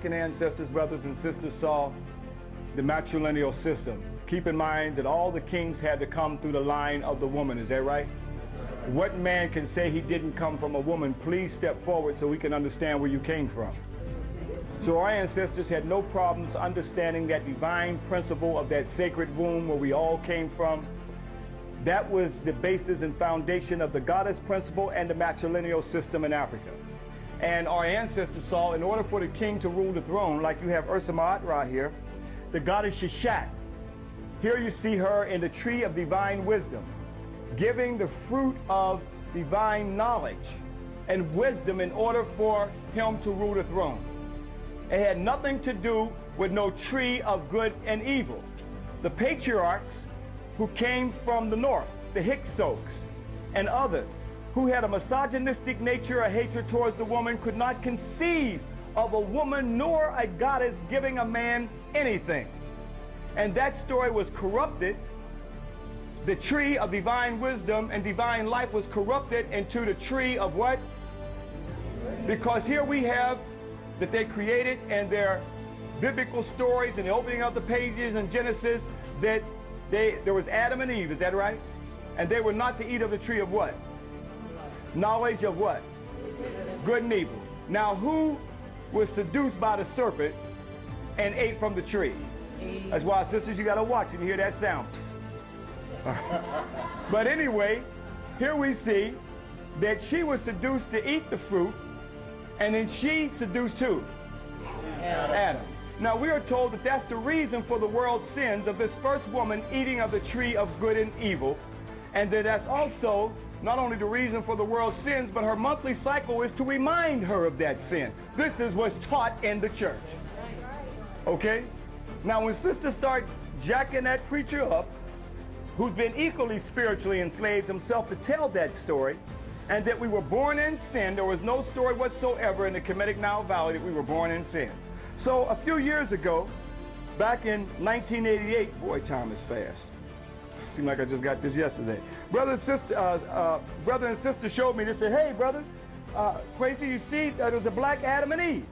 African ancestors, brothers and sisters, saw the matrilineal system. Keep in mind that all the kings had to come through the line of the woman. Is that right? What man can say he didn't come from a woman? Please step forward so we can understand where you came from. So our ancestors had no problems understanding that divine principle of that sacred womb where we all came from. That was the basis and foundation of the goddess principle and the matrilineal system in Africa. And our ancestors saw, in order for the king to rule the throne, like you have Ursa Ma'at here, the goddess Sheshat. Here you see her in the tree of divine wisdom, giving the fruit of divine knowledge and wisdom in order for him to rule the throne. It had nothing to do with no tree of good and evil. The patriarchs who came from the north, the Hyksos and others, who had a misogynistic nature, a hatred towards the woman, could not conceive of a woman nor a goddess giving a man anything. And that story was corrupted. The tree of divine wisdom and divine life was corrupted into the tree of what? Because here we have that they created in their biblical stories and the opening of the pages in Genesis that there was Adam and Eve, is that right? And they were not to eat of the tree of what? Knowledge of what? Good and evil. Now who was seduced by the serpent and ate from the tree? That's why, sisters, you got to watch and hear that sound. Psst. But anyway, here we see that she was seduced to eat the fruit, and then she seduced who? Adam. Now we are told that that's the reason for the world's sins of this first woman eating of the tree of good and evil, and that that's also not only the reason for the world's sins, but her monthly cycle is to remind her of that sin. This is what's taught in the church. Okay? Now when sisters start jacking that preacher up, who's been equally spiritually enslaved himself, to tell that story, and that we were born in sin, there was no story whatsoever in the Kemetic Nile Valley that we were born in sin. So a few years ago, back in 1988, boy, time is fast. Seemed like I just got this yesterday. Brother and sister showed me, they said, hey brother, Crazy, you see, there's a black Adam and Eve.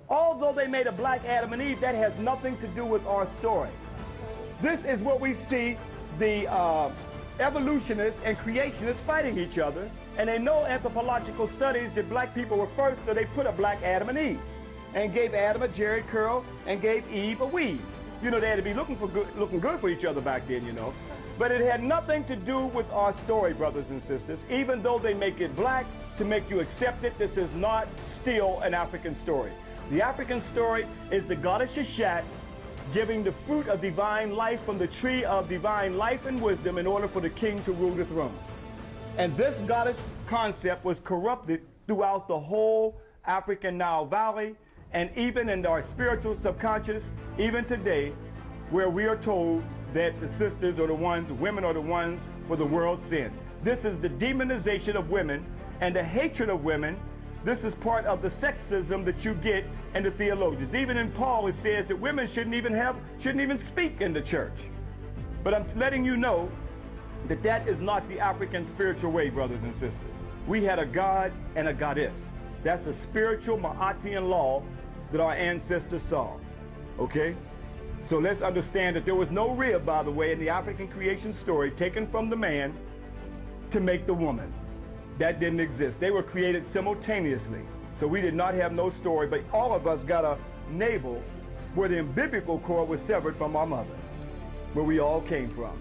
Although they made a black Adam and Eve, that has nothing to do with our story. This is what we see the evolutionists and creationists fighting each other, and they know anthropological studies that black people were first, so they put a black Adam and Eve, and gave Adam a jerry curl and gave Eve a weave. You know, they had to be looking good for each other back then, you know. But it had nothing to do with our story, brothers and sisters. Even though they make it black to make you accept it, this is not still an African story. The African story is the goddess Sheshat giving the fruit of divine life from the tree of divine life and wisdom in order for the king to rule the throne. And this goddess concept was corrupted throughout the whole African Nile Valley, and even in our spiritual subconscious, even today, where we are told that the sisters are the ones, the women are the ones for the world's sins. This is the demonization of women and the hatred of women. This is part of the sexism that you get in the theologians. Even in Paul, it says that women shouldn't even speak in the church. But I'm letting you know that that is not the African spiritual way, brothers and sisters. We had a God and a goddess. That's a spiritual Ma'atian law that our ancestors saw, okay? So let's understand that there was no rib, by the way, in the African creation story taken from the man to make the woman. That didn't exist. They were created simultaneously. So we did not have no story, but all of us got a navel where the umbilical cord was severed from our mothers, where we all came from.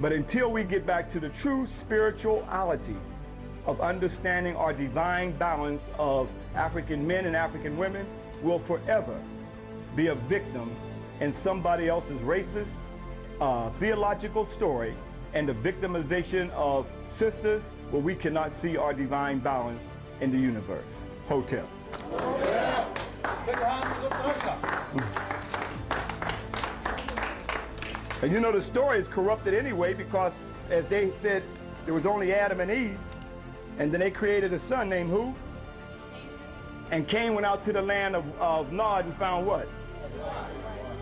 But until we get back to the true spirituality of understanding our divine balance of African men and African women, we'll forever be a victim in somebody else's racist, theological story, and the victimization of sisters where we cannot see our divine balance in the universe. Hotel. And you know the story is corrupted anyway, because as they said, there was only Adam and Eve, and then they created a son named who? And Cain went out to the land of Nod and found what?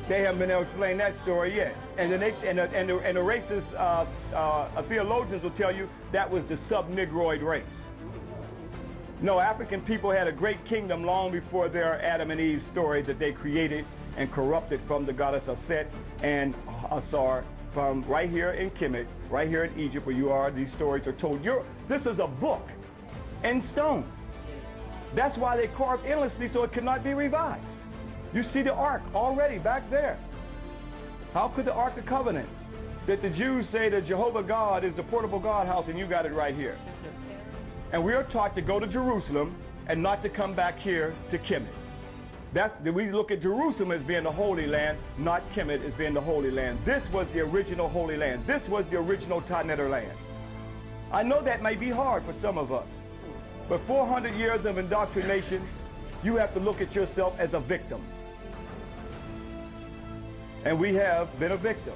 They haven't been able to explain that story yet. And the racist theologians will tell you that was the sub-Negroid race. No, African people had a great kingdom long before their Adam and Eve story that they created and corrupted from the goddess Set and Asar from right here in Kemet, right here in Egypt where you are. These stories are told. This is a book in stone. That's why they carved endlessly so it cannot be revised. You see the ark already back there. How could the Ark of Covenant that the Jews say that Jehovah God is the portable God house and you got it right here? And we are taught to go to Jerusalem and not to come back here to Kemet. We look at Jerusalem as being the Holy Land, not Kemet as being the Holy Land. This was the original Holy Land. This was the original Taneter land. I know that may be hard for some of us, but 400 years of indoctrination, you have to look at yourself as a victim. And we have been a victim.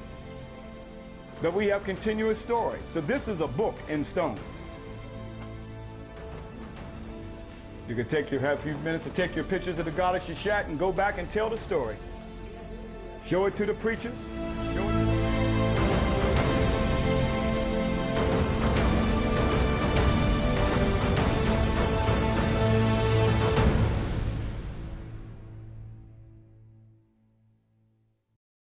But we have continuous stories. So this is a book in stone. You can have a few minutes to take your pictures of the goddess Shishat and go back and tell the story. Show it to the preachers. Show it to